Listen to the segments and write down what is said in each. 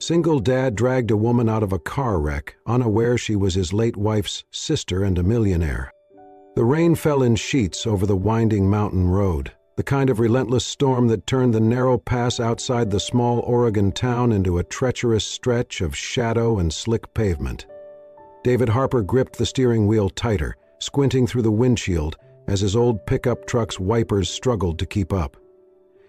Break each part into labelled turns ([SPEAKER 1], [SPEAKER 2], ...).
[SPEAKER 1] Single dad dragged a woman out of a car wreck, unaware she was his late wife's sister and a millionaire. The rain fell in sheets over the winding mountain road, the kind of relentless storm that turned the narrow pass outside the small Oregon town into a treacherous stretch of shadow and slick pavement. David Harper gripped the steering wheel tighter, squinting through the windshield as his old pickup truck's wipers struggled to keep up.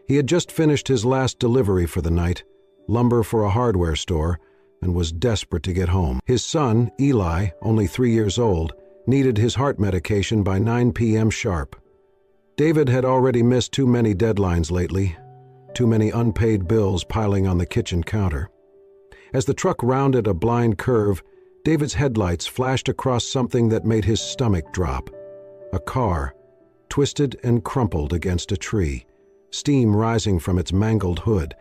[SPEAKER 1] He had just finished his last delivery for the night, lumber for a hardware store, and was desperate to get home. His son, Eli, only 3 years old, needed his heart medication by 9 p.m. sharp. David had already missed too many deadlines lately, too many unpaid bills piling on the kitchen counter. As the truck rounded a blind curve, David's headlights flashed across something that made his stomach drop. A car, twisted and crumpled against a tree, steam rising from its mangled hood.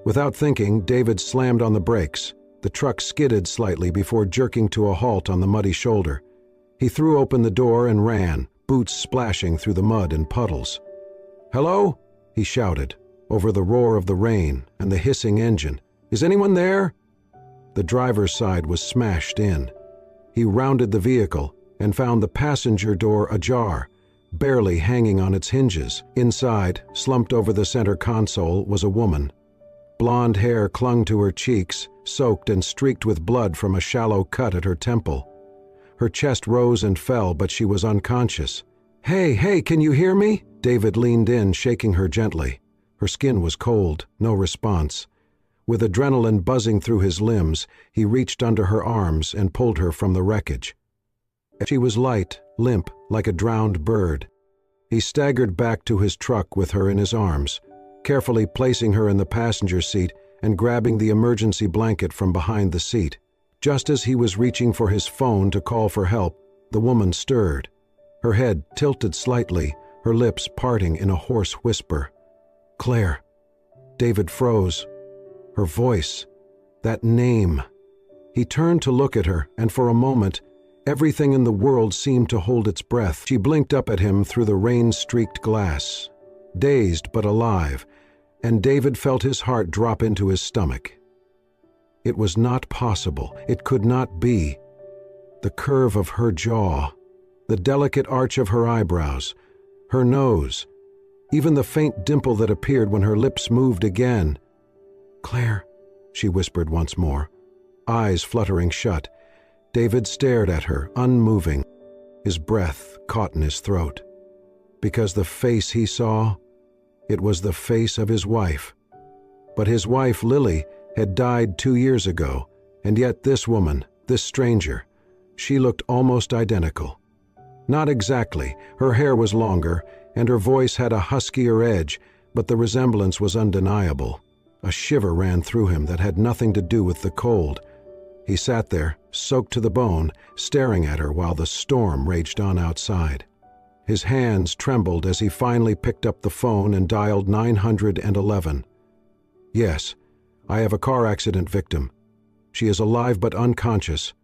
[SPEAKER 1] Without thinking, David slammed on the brakes. The truck skidded slightly before jerking to a halt on the muddy shoulder. He threw open the door and ran, boots splashing through the mud and puddles. "Hello?" he shouted, over the roar of the rain and the hissing engine. "Is anyone there?" The driver's side was smashed in. He rounded the vehicle and found the passenger door ajar, barely hanging on its hinges. Inside, slumped over the center console, was a woman. Blonde hair clung to her cheeks, soaked and streaked with blood from a shallow cut at her temple. Her chest rose and fell, but she was unconscious. Hey, can you hear me?" David leaned in, shaking her gently. Her skin was cold, no response. With adrenaline buzzing through his limbs, he reached under her arms and pulled her from the wreckage. She was light, limp, like a drowned bird. He staggered back to his truck with her in his arms, carefully placing her in the passenger seat and grabbing the emergency blanket from behind the seat. Just as he was reaching for his phone to call for help, the woman stirred. Her head tilted slightly, her lips parting in a hoarse whisper. "Claire." David froze. Her voice, that name. He turned to look at her, and for a moment, everything in the world seemed to hold its breath. She blinked up at him through the rain-streaked glass, dazed but alive, and David felt his heart drop into his stomach. It was not possible. It could not be. The curve of her jaw, the delicate arch of her eyebrows, her nose, even the faint dimple that appeared when her lips moved again. "Claire," she whispered once more, eyes fluttering shut. David stared at her, unmoving, his breath caught in his throat. Because the face he saw, it was the face of his wife. But his wife, Lily, had died 2 years ago, and yet this woman, this stranger, she looked almost identical. Not exactly. Her hair was longer, and her voice had a huskier edge, but the resemblance was undeniable. A shiver ran through him that had nothing to do with the cold. He sat there, soaked to the bone, staring at her while the storm raged on outside. His hands trembled as he finally picked up the phone and dialed 911. "Yes, I have a car accident victim. She is alive but unconscious.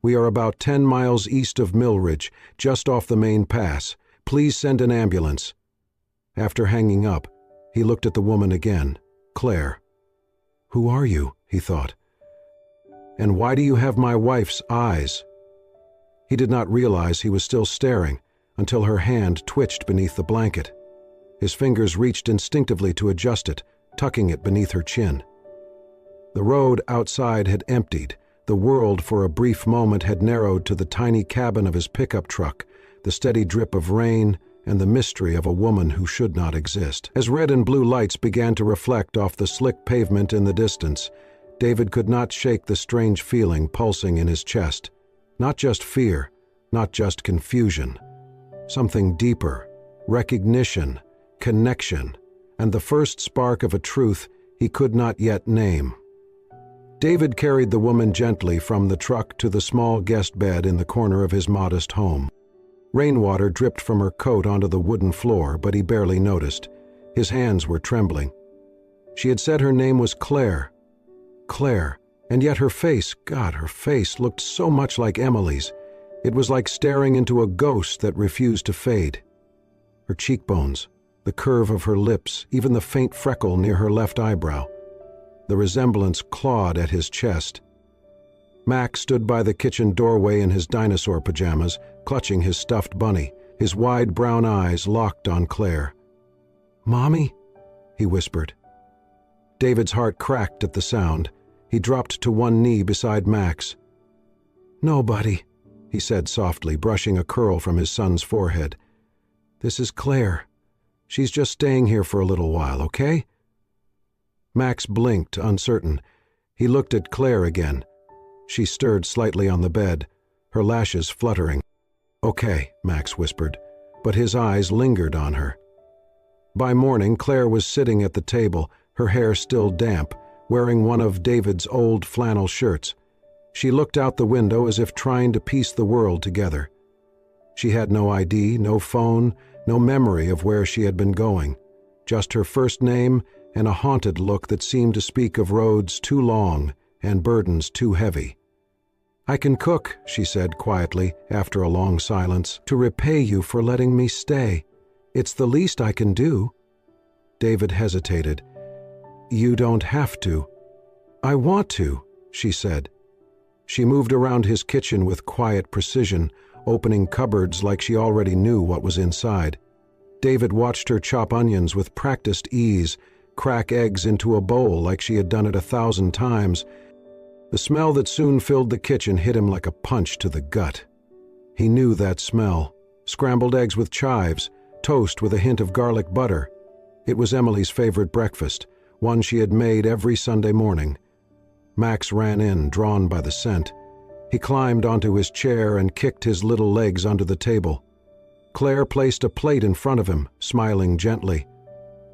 [SPEAKER 1] We are about 10 miles east of Millridge, just off the main pass. Please send an ambulance." After hanging up, he looked at the woman again. "Claire." "Who are you?" he thought. "And why do you have my wife's eyes?" He did not realize he was still staring until her hand twitched beneath the blanket. His fingers reached instinctively to adjust it, tucking it beneath her chin. The road outside had emptied. The world for a brief moment had narrowed to the tiny cabin of his pickup truck, the steady drip of rain, and the mystery of a woman who should not exist. As red and blue lights began to reflect off the slick pavement in the distance, David could not shake the strange feeling pulsing in his chest. Not just fear, not just confusion. Something deeper, recognition, connection, and the first spark of a truth he could not yet name. David carried the woman gently from the truck to the small guest bed in the corner of his modest home. Rainwater dripped from her coat onto the wooden floor, but he barely noticed. His hands were trembling. She had said her name was Claire. Claire, and yet her face, God, her face looked so much like Emily's. It was like staring into a ghost that refused to fade. Her cheekbones, the curve of her lips, even the faint freckle near her left eyebrow. The resemblance clawed at his chest. Max stood by the kitchen doorway in his dinosaur pajamas, clutching his stuffed bunny, his wide brown eyes locked on Claire. "Mommy?" he whispered. David's heart cracked at the sound. He dropped to one knee beside Max. "Nobody," he said softly, brushing a curl from his son's forehead. "This is Claire. She's just staying here for a little while, okay?" Max blinked, uncertain. He looked at Claire again. She stirred slightly on the bed, her lashes fluttering. "Okay," Max whispered, but his eyes lingered on her. By morning, Claire was sitting at the table, her hair still damp, wearing one of David's old flannel shirts. She looked out the window as if trying to piece the world together. She had no ID, no phone, no memory of where she had been going, just her first name and a haunted look that seemed to speak of roads too long and burdens too heavy. "I can cook," she said quietly, after a long silence, "to repay you for letting me stay. It's the least I can do." David hesitated. "You don't have to." "I want to," she said. She moved around his kitchen with quiet precision, opening cupboards like she already knew what was inside. David watched her chop onions with practiced ease, crack eggs into a bowl like she had done it 1,000 times. The smell that soon filled the kitchen hit him like a punch to the gut. He knew that smell. Scrambled eggs with chives, toast with a hint of garlic butter. It was Emily's favorite breakfast, one she had made every Sunday morning. Max ran in, drawn by the scent. He climbed onto his chair and kicked his little legs under the table. Claire placed a plate in front of him, smiling gently.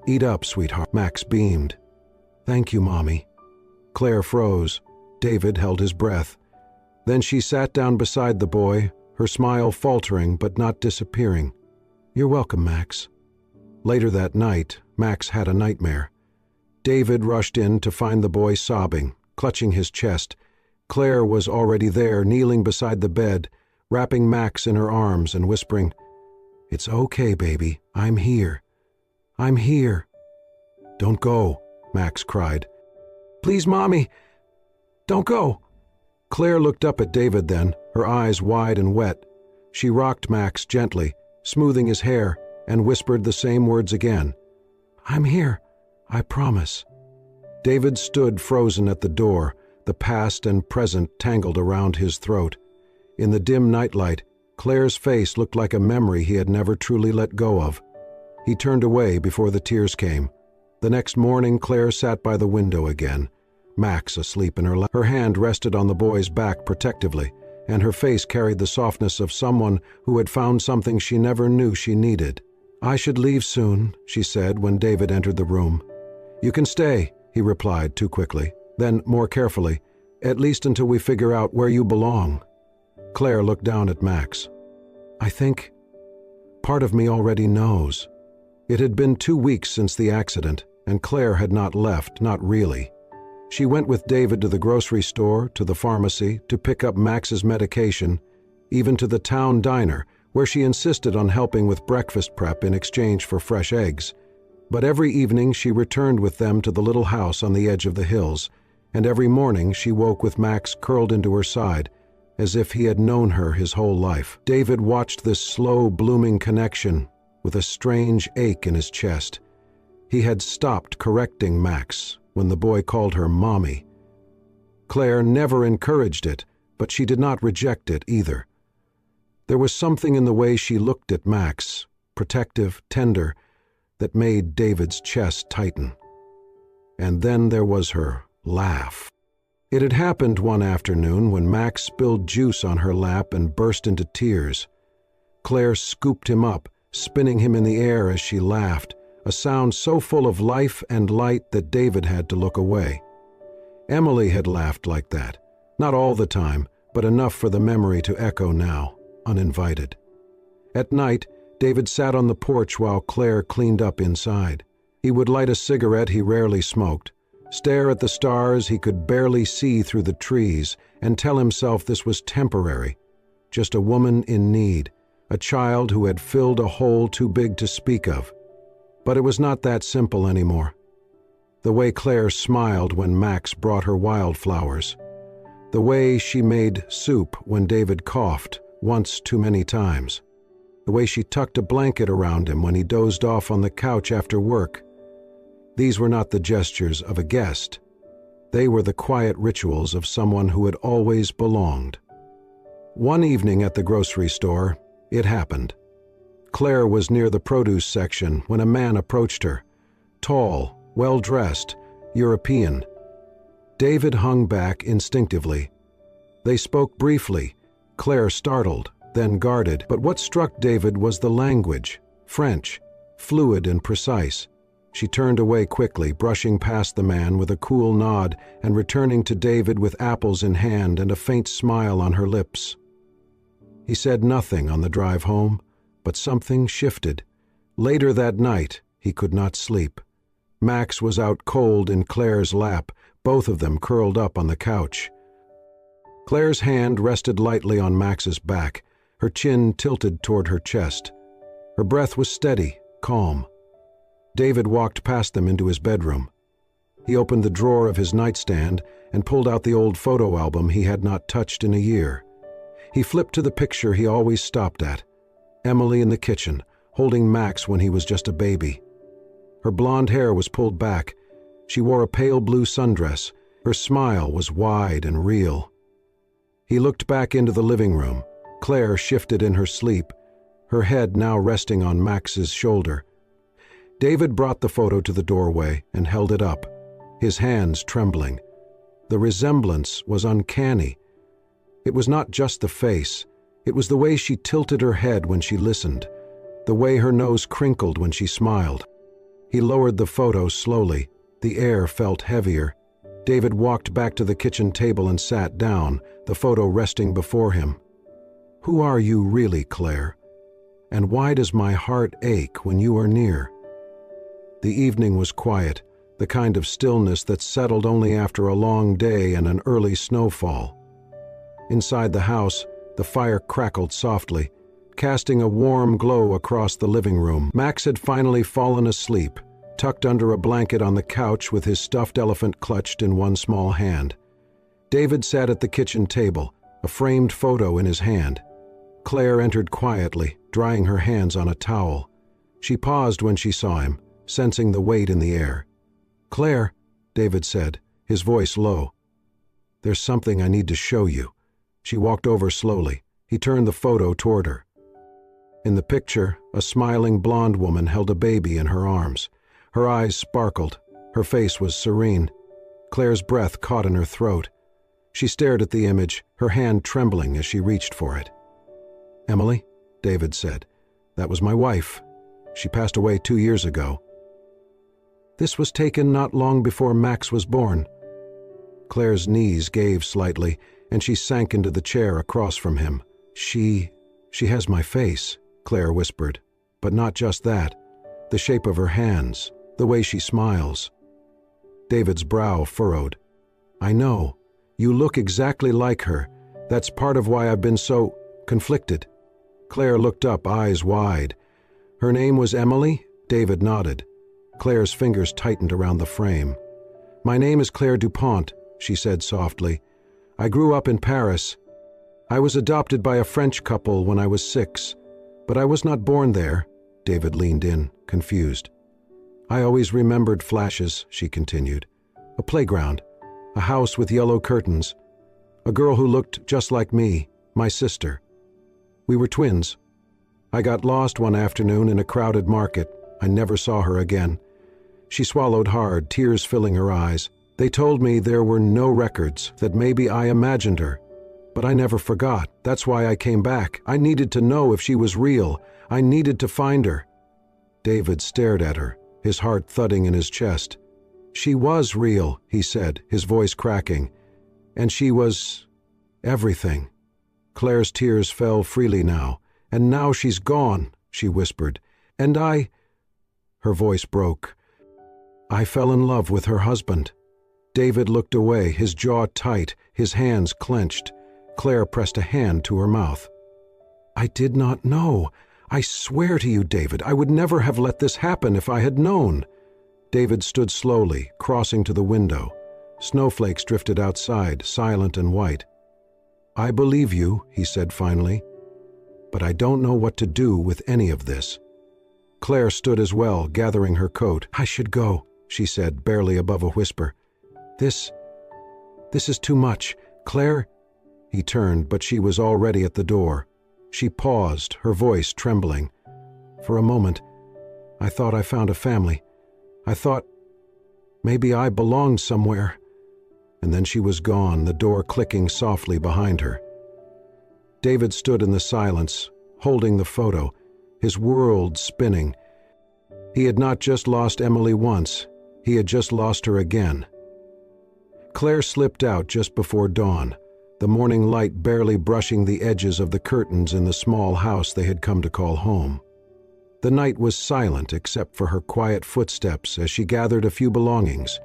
[SPEAKER 1] "Eat up, sweetheart," Max beamed. "Thank you, Mommy." Claire froze. David held his breath. Then she sat down beside the boy, her smile faltering but not disappearing. "You're welcome, Max." Later that night, Max had a nightmare. David rushed in to find the boy sobbing, clutching his chest. Claire was already there, kneeling beside the bed, wrapping Max in her arms and whispering, "It's okay, baby. I'm here. I'm here." "Don't go," Max cried. "Please, Mommy, don't go." Claire looked up at David then, her eyes wide and wet. She rocked Max gently, smoothing his hair, and whispered the same words again. "I'm here, I promise." David stood frozen at the door, the past and present tangled around his throat. In the dim nightlight, Claire's face looked like a memory he had never truly let go of. He turned away before the tears came. The next morning, Claire sat by the window again, Max asleep in her lap. Her hand rested on the boy's back protectively, and her face carried the softness of someone who had found something she never knew she needed. "I should leave soon," she said when David entered the room. "You can stay," he replied too quickly. Then, more carefully, "at least until we figure out where you belong." Claire looked down at Max. "I think part of me already knows." It had been 2 weeks since the accident, and Claire had not left, not really. She went with David to the grocery store, to the pharmacy, to pick up Max's medication, even to the town diner, where she insisted on helping with breakfast prep in exchange for fresh eggs. But every evening she returned with them to the little house on the edge of the hills, and every morning she woke with Max curled into her side, as if he had known her his whole life. David watched this slow, blooming connection with a strange ache in his chest. He had stopped correcting Max when the boy called her Mommy. Claire never encouraged it, but she did not reject it either. There was something in the way she looked at Max, protective, tender, that made David's chest tighten. And then there was her laugh. It had happened one afternoon when Max spilled juice on her lap and burst into tears. Claire scooped him up, spinning him in the air as she laughed, a sound so full of life and light that David had to look away. Emily had laughed like that, not all the time, but enough for the memory to echo now, uninvited. At night, David sat on the porch while Claire cleaned up inside. He would light a cigarette he rarely smoked, stare at the stars he could barely see through the trees, and tell himself this was temporary, just a woman in need, a child who had filled a hole too big to speak of. But it was not that simple anymore. The way Claire smiled when Max brought her wildflowers. The way she made soup when David coughed once too many times. The way she tucked a blanket around him when he dozed off on the couch after work. These were not the gestures of a guest. They were the quiet rituals of someone who had always belonged. One evening at the grocery store, it happened. Claire was near the produce section when a man approached her. Tall, well-dressed, European. David hung back instinctively. They spoke briefly, Claire startled, then guarded, but what struck David was the language, French, fluid and precise. She turned away quickly, brushing past the man with a cool nod and returning to David with apples in hand and a faint smile on her lips. He said nothing on the drive home, but something shifted. Later that night, he could not sleep. Max was out cold in Claire's lap, both of them curled up on the couch. Claire's hand rested lightly on Max's back, her chin tilted toward her chest. Her breath was steady, calm. David walked past them into his bedroom. He opened the drawer of his nightstand and pulled out the old photo album he had not touched in a year. He flipped to the picture he always stopped at. Emily in the kitchen, holding Max when he was just a baby. Her blonde hair was pulled back. She wore a pale blue sundress. Her smile was wide and real. He looked back into the living room. Claire shifted in her sleep, her head now resting on Max's shoulder. David brought the photo to the doorway and held it up, his hands trembling. The resemblance was uncanny. It was not just the face. It was the way she tilted her head when she listened, the way her nose crinkled when she smiled. He lowered the photo slowly. The air felt heavier. David walked back to the kitchen table and sat down, the photo resting before him. "Who are you really, Claire? And why does my heart ache when you are near?" The evening was quiet, the kind of stillness that settled only after a long day and an early snowfall. Inside the house, the fire crackled softly, casting a warm glow across the living room. Max had finally fallen asleep, tucked under a blanket on the couch with his stuffed elephant clutched in one small hand. David sat at the kitchen table, a framed photo in his hand. Claire entered quietly, drying her hands on a towel. She paused when she saw him, sensing the weight in the air. "Claire," David said, his voice low. "There's something I need to show you." She walked over slowly. He turned the photo toward her. In the picture, a smiling blonde woman held a baby in her arms. Her eyes sparkled. Her face was serene. Claire's breath caught in her throat. She stared at the image, her hand trembling as she reached for it. "Emily," David said, "that was my wife. She passed away 2 years ago." "This was taken not long before Max was born." Claire's knees gave slightly, and she sank into the chair across from him. She has my face," Claire whispered. "But not just that. The shape of her hands, the way she smiles." David's brow furrowed. "I know. You look exactly like her. That's part of why I've been so conflicted." Claire looked up, eyes wide. "Her name was Emily?" David nodded. Claire's fingers tightened around the frame. "My name is Claire Dupont," she said softly. "I grew up in Paris. I was adopted by a French couple when I was 6, but I was not born there." David leaned in, confused. "I always remembered flashes," she continued. "A playground, a house with yellow curtains, a girl who looked just like me, my sister. We were twins. I got lost one afternoon in a crowded market. I never saw her again." She swallowed hard, tears filling her eyes. "They told me there were no records, that maybe I imagined her. But I never forgot. That's why I came back. I needed to know if she was real. I needed to find her." David stared at her, his heart thudding in his chest. "She was real," he said, his voice cracking. "And she was everything." Claire's tears fell freely now. "And now she's gone," she whispered. "And I—" Her voice broke. "I fell in love with her husband." David looked away, his jaw tight, his hands clenched. Claire pressed a hand to her mouth. "I did not know. I swear to you, David, I would never have let this happen if I had known." David stood slowly, crossing to the window. Snowflakes drifted outside, silent and white. "I believe you," he said finally, "but I don't know what to do with any of this." Claire stood as well, gathering her coat. "I should go," she said, barely above a whisper. This is too much. Claire—" He turned, but she was already at the door. She paused, her voice trembling. "For a moment, I thought I found a family. I thought maybe I belonged somewhere." And then she was gone, the door clicking softly behind her. David stood in the silence, holding the photo, his world spinning. He had not just lost Emily once, he had just lost her again. Claire slipped out just before dawn, the morning light barely brushing the edges of the curtains in the small house they had come to call home. The night was silent except for her quiet footsteps as she gathered a few belongings: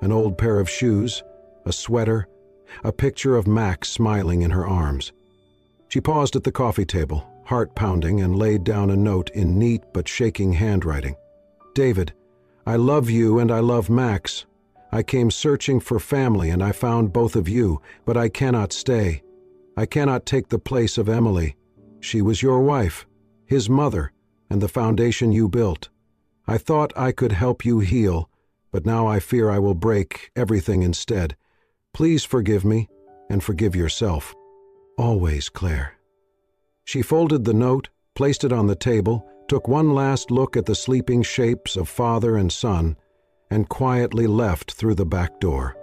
[SPEAKER 1] an old pair of shoes, a sweater, a picture of Max smiling in her arms. She paused at the coffee table, heart pounding, and laid down a note in neat but shaking handwriting. "David, I love you and I love Max. I came searching for family and I found both of you, but I cannot stay. I cannot take the place of Emily. She was your wife, his mother, and the foundation you built. I thought I could help you heal, but now I fear I will break everything instead. Please forgive me and forgive yourself. Always, Claire." She folded the note, placed it on the table, took one last look at the sleeping shapes of father and son, and quietly left through the back door.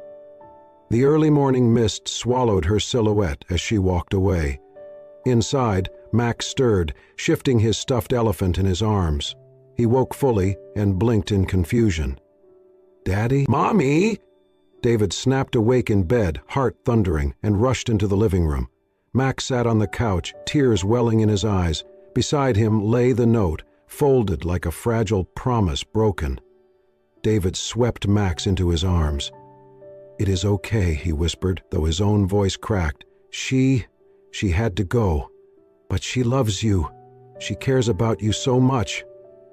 [SPEAKER 1] The early morning mist swallowed her silhouette as she walked away. Inside, Max stirred, shifting his stuffed elephant in his arms. He woke fully and blinked in confusion. "Daddy? Mommy!" David snapped awake in bed, heart thundering, and rushed into the living room. Max sat on the couch, tears welling in his eyes. Beside him lay the note, folded like a fragile promise broken. David swept Max into his arms. "It is okay," he whispered, though his own voice cracked. She had to go. But she loves you. She cares about you so much."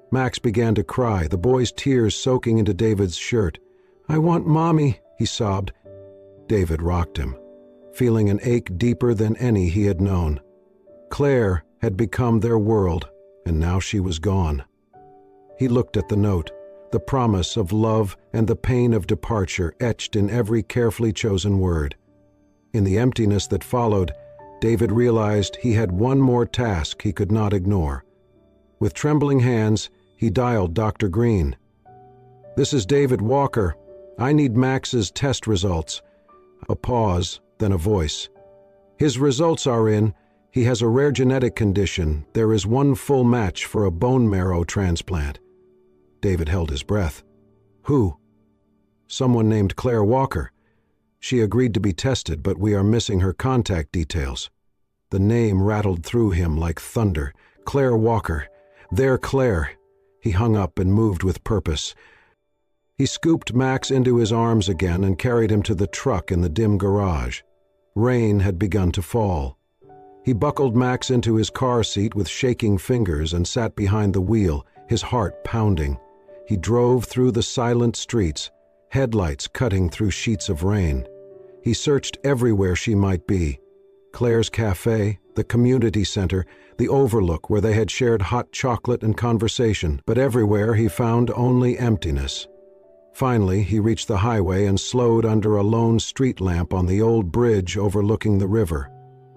[SPEAKER 1] Max began to cry, the boy's tears soaking into David's shirt. "I want Mommy," he sobbed. David rocked him, feeling an ache deeper than any he had known. Claire had become their world, and now she was gone. He looked at the note, the promise of love and the pain of departure etched in every carefully chosen word. In the emptiness that followed, David realized he had one more task he could not ignore. With trembling hands, he dialed Dr. Green. "This is David Walker. I need Max's test results." A pause, then a voice. "His results are in. He has a rare genetic condition. There is one full match for a bone marrow transplant." David held his breath. "Who?" "Someone named Claire Walker. She agreed to be tested, but we are missing her contact details." The name rattled through him like thunder. Claire Walker. Their Claire. He hung up and moved with purpose. He scooped Max into his arms again and carried him to the truck in the dim garage. Rain had begun to fall. He buckled Max into his car seat with shaking fingers and sat behind the wheel, his heart pounding. He drove through the silent streets, headlights cutting through sheets of rain. He searched everywhere she might be. Claire's cafe, the community center, the overlook where they had shared hot chocolate and conversation, but everywhere he found only emptiness. Finally, he reached the highway and slowed under a lone street lamp on the old bridge overlooking the river.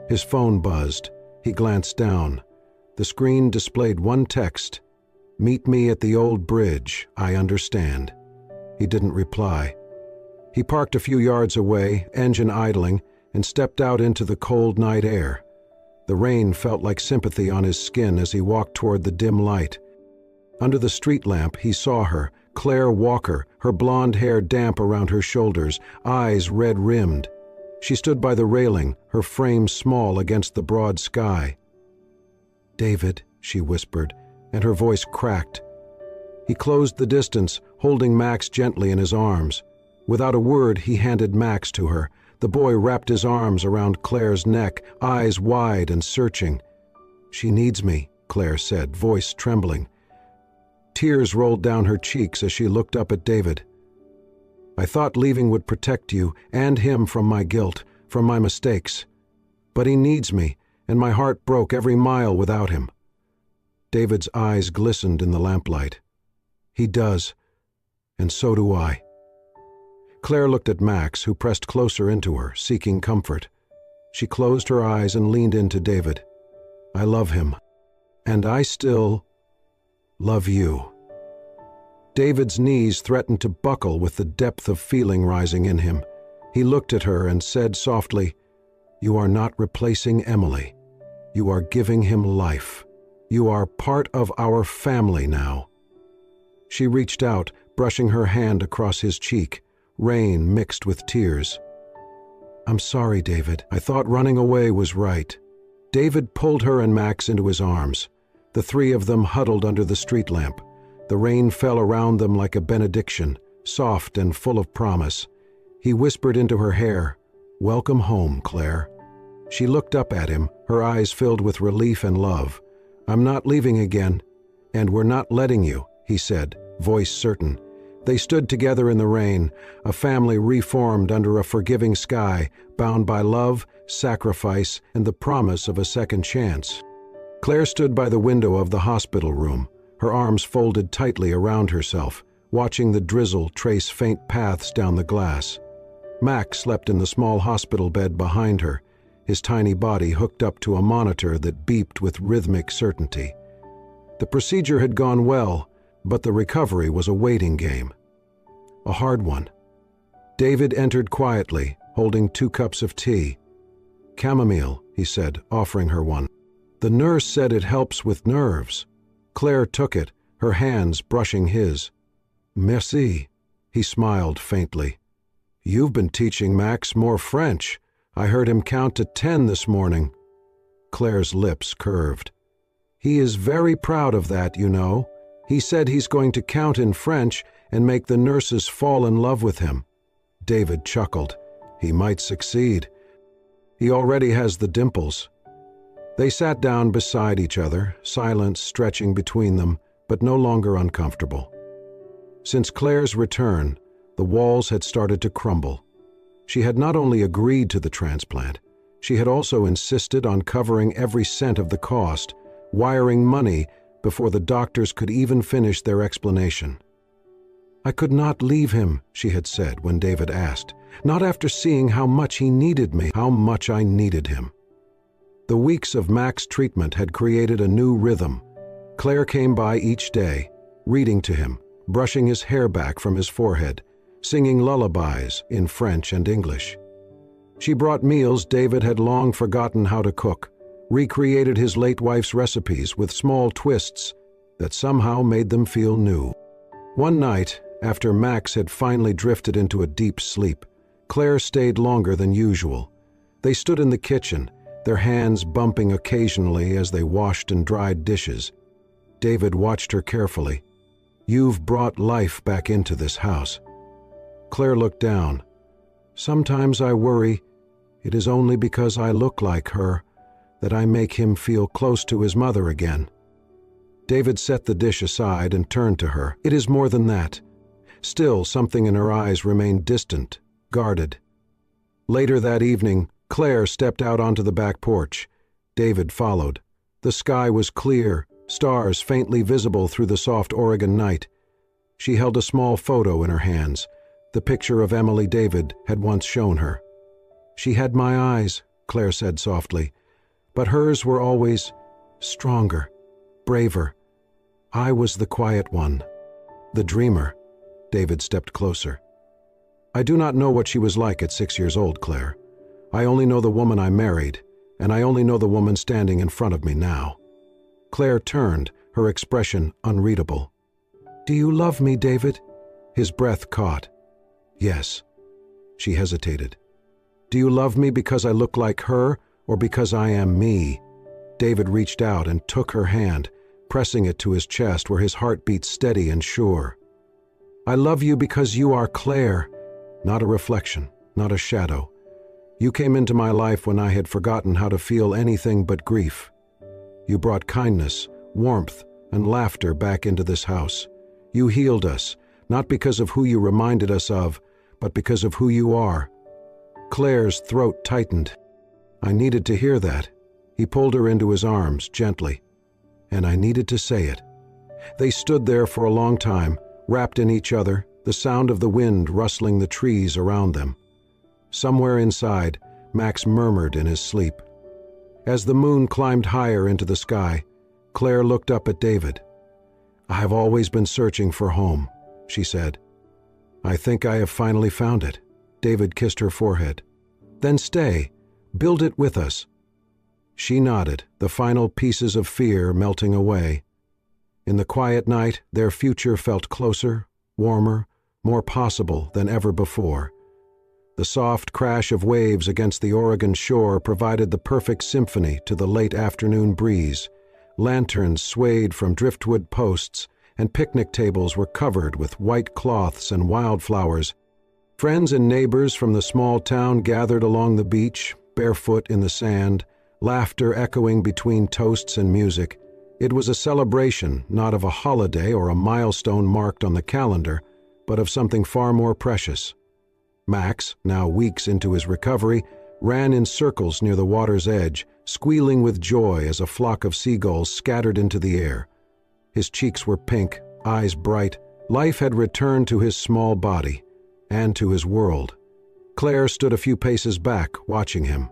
[SPEAKER 1] His phone buzzed. He glanced down. The screen displayed one text: "Meet me at the old bridge, I understand." He didn't reply. He parked a few yards away, engine idling, and stepped out into the cold night air. The rain felt like sympathy on his skin as he walked toward the dim light. Under the street lamp, he saw her, Claire Walker, her blonde hair damp around her shoulders, eyes red-rimmed. She stood by the railing, her frame small against the broad sky. "David," she whispered, and her voice cracked. He closed the distance, holding Max gently in his arms. Without a word, he handed Max to her. The boy wrapped his arms around Claire's neck, eyes wide and searching. "She needs me," Claire said, voice trembling. Tears rolled down her cheeks as she looked up at David. "I thought leaving would protect you and him from my guilt, from my mistakes. But he needs me, and my heart broke every mile without him." David's eyes glistened in the lamplight. "He does, and so do I." Claire looked at Max, who pressed closer into her, seeking comfort. She closed her eyes and leaned into David. "I love him, and I still love you." David's knees threatened to buckle with the depth of feeling rising in him. He looked at her and said softly, "You are not replacing Emily. You are giving him life. You are part of our family now." She reached out, brushing her hand across his cheek, rain mixed with tears. "I'm sorry, David. I thought running away was right." David pulled her and Max into his arms. The three of them huddled under the street lamp. The rain fell around them like a benediction, soft and full of promise. He whispered into her hair, "Welcome home, Claire." She looked up at him, her eyes filled with relief and love. "I'm not leaving again, and we're not letting you," he said, voice certain. They stood together in the rain, a family reformed under a forgiving sky, bound by love, sacrifice, and the promise of a second chance. Claire stood by the window of the hospital room, her arms folded tightly around herself, watching the drizzle trace faint paths down the glass. Max slept in the small hospital bed behind her, his tiny body hooked up to a monitor that beeped with rhythmic certainty. The procedure had gone well, but the recovery was a waiting game. A hard one. David entered quietly, holding 2 cups of tea. "Chamomile," he said, offering her one. "The nurse said it helps with nerves." Claire took it, her hands brushing his. "Merci," he smiled faintly. "You've been teaching Max more French. I heard him count to 10 this morning." Claire's lips curved. "He is very proud of that, you know. He said he's going to count in French and make the nurses fall in love with him." David chuckled. "He might succeed. He already has the dimples." They sat down beside each other, silence stretching between them, but no longer uncomfortable. Since Claire's return, the walls had started to crumble. She had not only agreed to the transplant, she had also insisted on covering every cent of the cost, wiring money before the doctors could even finish their explanation. "I could not leave him," she had said when David asked, "not after seeing how much he needed me, how much I needed him." The weeks of Mac's treatment had created a new rhythm. Claire came by each day, reading to him, brushing his hair back from his forehead, singing lullabies in French and English. She brought meals David had long forgotten how to cook, recreated his late wife's recipes with small twists that somehow made them feel new. One night, after Max had finally drifted into a deep sleep, Claire stayed longer than usual. They stood in the kitchen, their hands bumping occasionally as they washed and dried dishes. David watched her carefully. "You've brought life back into this house." Claire looked down. "Sometimes I worry it is only because I look like her that I make him feel close to his mother again." David set the dish aside and turned to her. "It is more than that." Still, something in her eyes remained distant, guarded. Later that evening, Claire stepped out onto the back porch. David followed. The sky was clear, stars faintly visible through the soft Oregon night. She held a small photo in her hands, the picture of Emily David had once shown her. "She had my eyes," Claire said softly, "but hers were always stronger, braver. I was the quiet one, the dreamer." David stepped closer. "I do not know what she was like at 6 years old, Claire. I only know the woman I married, and I only know the woman standing in front of me now." Claire turned, her expression unreadable. "Do you love me, David?" His breath caught. "Yes." She hesitated. "Do you love me because I look like her, or because I am me?" David reached out and took her hand, pressing it to his chest where his heart beat steady and sure. "I love you because you are Claire, not a reflection, not a shadow. You came into my life when I had forgotten how to feel anything but grief. You brought kindness, warmth, and laughter back into this house. You healed us, not because of who you reminded us of, but because of who you are." Claire's throat tightened. I needed to hear that. He pulled her into his arms, gently. And I needed to say it. They stood there for a long time, wrapped in each other, the sound of the wind rustling the trees around them. Somewhere inside, Max murmured in his sleep. As the moon climbed higher into the sky, Claire looked up at David. "I have always been searching for home," she said. "I think I have finally found it." David kissed her forehead. "Then stay. Build it with us." She nodded, the final pieces of fear melting away. In the quiet night, their future felt closer, warmer, more possible than ever before. The soft crash of waves against the Oregon shore provided the perfect symphony to the late afternoon breeze. Lanterns swayed from driftwood posts, and picnic tables were covered with white cloths and wildflowers. Friends and neighbors from the small town gathered along the beach, barefoot in the sand, laughter echoing between toasts and music. It was a celebration, not of a holiday or a milestone marked on the calendar, but of something far more precious. Max, now weeks into his recovery, ran in circles near the water's edge, squealing with joy as a flock of seagulls scattered into the air. His cheeks were pink, eyes bright. Life had returned to his small body and to his world. Claire stood a few paces back, watching him.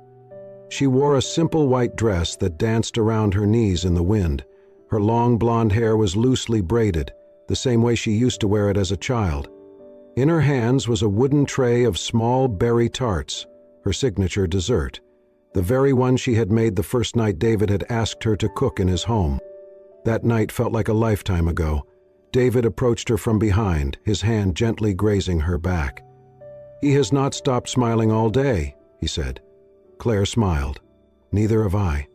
[SPEAKER 1] She wore a simple white dress that danced around her knees in the wind. Her long blonde hair was loosely braided, the same way she used to wear it as a child. In her hands was a wooden tray of small berry tarts, her signature dessert, the very one she had made the first night David had asked her to cook in his home. That night felt like a lifetime ago. David approached her from behind, his hand gently grazing her back. "He has not stopped smiling all day," he said. Claire smiled. "Neither have I."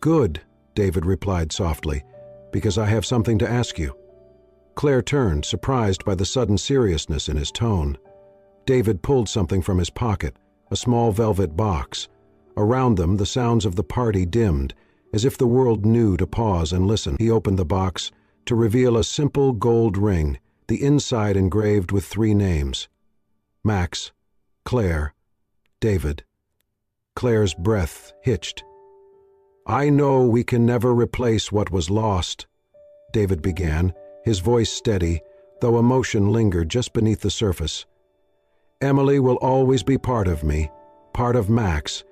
[SPEAKER 1] "Good," David replied softly, "because I have something to ask you." Claire turned, surprised by the sudden seriousness in his tone. David pulled something from his pocket, a small velvet box. Around them, the sounds of the party dimmed, as if the world knew to pause and listen. He opened the box to reveal a simple gold ring, the inside engraved with 3 names. Max, Claire, David. Claire's breath hitched. "I know we can never replace what was lost," David began, his voice steady, though emotion lingered just beneath the surface. "Emily will always be part of me, part of Max.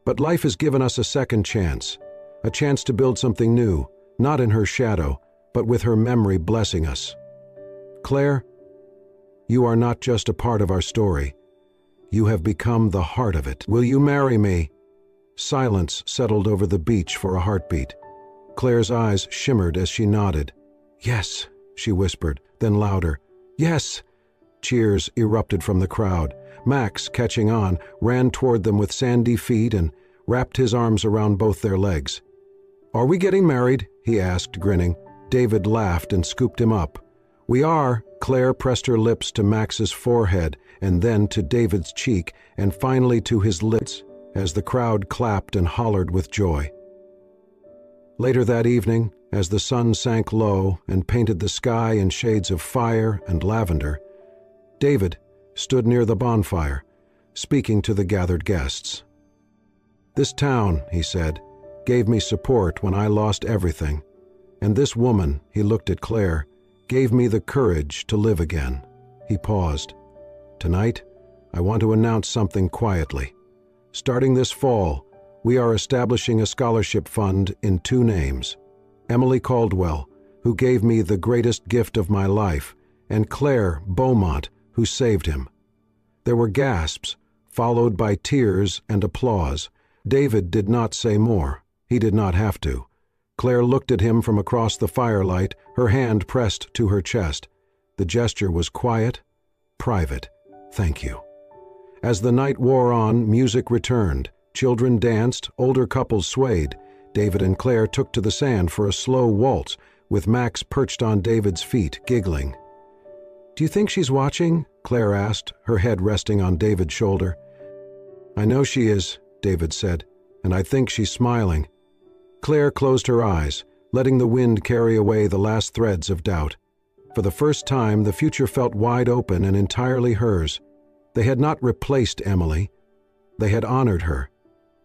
[SPEAKER 1] But life has given us a second chance, a chance to build something new, not in her shadow, but with her memory blessing us. Claire, you are not just a part of our story. You have become the heart of it. Will you marry me?" Silence settled over the beach for a heartbeat. Claire's eyes shimmered as she nodded. "Yes," she whispered, then louder. "Yes!" Cheers erupted from the crowd. Max, catching on, ran toward them with sandy feet and wrapped his arms around both their legs. "Are we getting married?" he asked, grinning. David laughed and scooped him up. "We are." Claire pressed her lips to Max's forehead and then to David's cheek and finally to his lips as the crowd clapped and hollered with joy. Later that evening, as the sun sank low and painted the sky in shades of fire and lavender, David stood near the bonfire, speaking to the gathered guests. "This town," he said, "gave me support when I lost everything. And this woman," he looked at Claire, "gave me the courage to live again." He paused. "Tonight, I want to announce something quietly. Starting this fall, we are establishing a scholarship fund in 2 names. Emily Caldwell, who gave me the greatest gift of my life, and Claire Beaumont, who saved him." There were gasps, followed by tears and applause. David did not say more. He did not have to. Claire looked at him from across the firelight, her hand pressed to her chest. The gesture was quiet, private. "Thank you." As the night wore on, music returned. Children danced, older couples swayed. David and Claire took to the sand for a slow waltz, with Max perched on David's feet, giggling. "Do you think she's watching?" Claire asked, her head resting on David's shoulder. "I know she is," David said, "and I think she's smiling." Claire closed her eyes, letting the wind carry away the last threads of doubt. For the first time, the future felt wide open and entirely hers. They had not replaced Emily. They had honored her.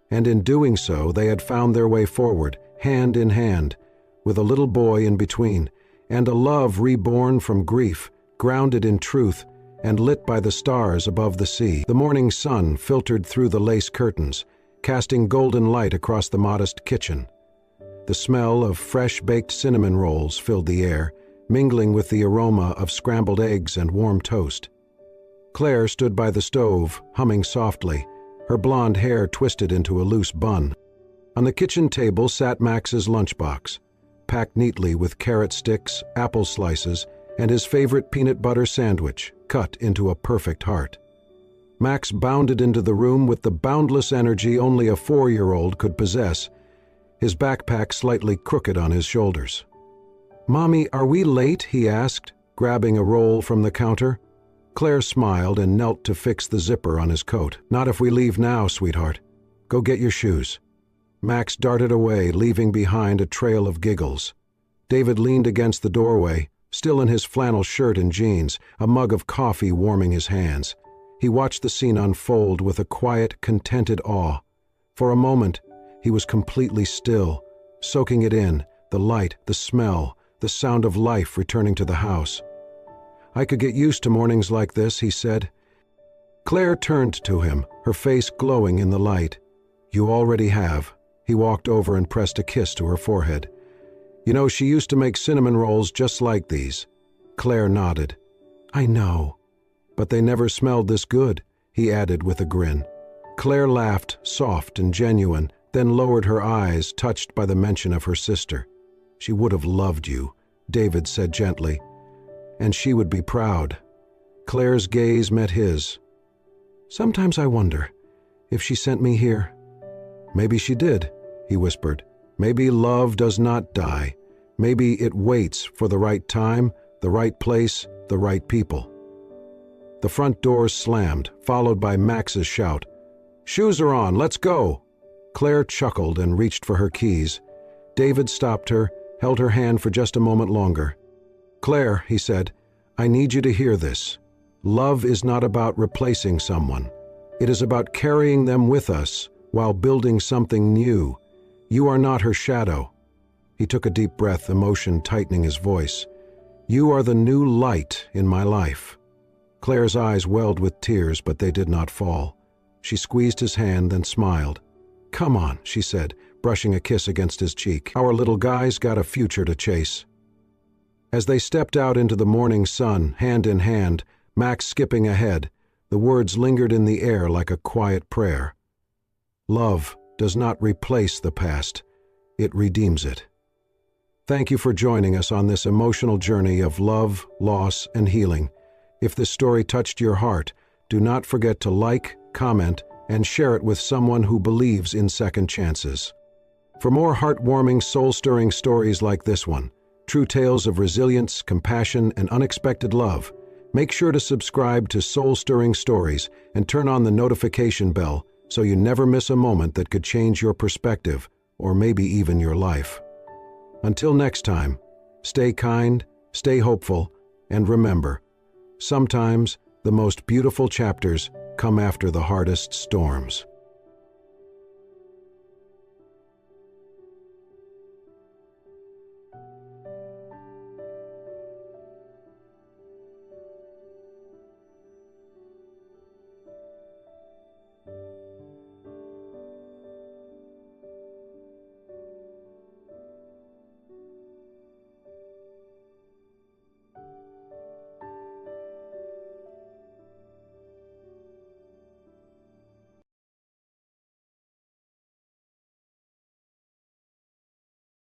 [SPEAKER 1] And in doing so, they had found their way forward, hand in hand, with a little boy in between, and a love reborn from grief, grounded in truth, and lit by the stars above the sea. The morning sun filtered through the lace curtains, casting golden light across the modest kitchen. The smell of fresh-baked cinnamon rolls filled the air, mingling with the aroma of scrambled eggs and warm toast. Claire stood by the stove, humming softly, her blonde hair twisted into a loose bun. On the kitchen table sat Max's lunchbox, packed neatly with carrot sticks, apple slices, and his favorite peanut butter sandwich, cut into a perfect heart. Max bounded into the room with the boundless energy only a 4-year-old could possess, his backpack slightly crooked on his shoulders. "Mommy, are we late?" he asked, grabbing a roll from the counter. Claire smiled and knelt to fix the zipper on his coat. "Not if we leave now, sweetheart. Go get your shoes." Max darted away, leaving behind a trail of giggles. David leaned against the doorway, still in his flannel shirt and jeans, a mug of coffee warming his hands. He watched the scene unfold with a quiet, contented awe. For a moment, he was completely still, soaking it in, the light, the smell, the sound of life returning to the house. "I could get used to mornings like this," he said. Claire turned to him, her face glowing in the light. "You already have." He walked over and pressed a kiss to her forehead. "You know, she used to make cinnamon rolls just like these." Claire nodded. "I know. But they never smelled this good," he added with a grin. Claire laughed, soft and genuine, then lowered her eyes, touched by the mention of her sister. "She would have loved you," David said gently. "And she would be proud." Claire's gaze met his. "Sometimes I wonder if she sent me here." "Maybe she did," he whispered. "Maybe love does not die. Maybe it waits for the right time, the right place, the right people." The front doors slammed, followed by Max's shout, "Shoes are on, let's go!" Claire chuckled and reached for her keys. David stopped her, held her hand for just a moment longer. "Claire," he said, "I need you to hear this. Love is not about replacing someone. It is about carrying them with us while building something new. You are not her shadow." He took a deep breath, emotion tightening his voice. "You are the new light in my life." Claire's eyes welled with tears, but they did not fall. She squeezed his hand, then smiled. "Come on," she said, brushing a kiss against his cheek. "Our little guy's got a future to chase." As they stepped out into the morning sun, hand in hand, Max skipping ahead, the words lingered in the air like a quiet prayer. Love does not replace the past, it redeems it. Thank you for joining us on this emotional journey of love, loss, and healing. If this story touched your heart, do not forget to like, comment, and share it with someone who believes in second chances. For more heartwarming, soul-stirring stories like this one, true tales of resilience, compassion, and unexpected love, make sure to subscribe to Soul Stirring Stories and turn on the notification bell so you never miss a moment that could change your perspective or maybe even your life. Until next time, stay kind, stay hopeful, and remember, sometimes the most beautiful chapters come after the hardest storms.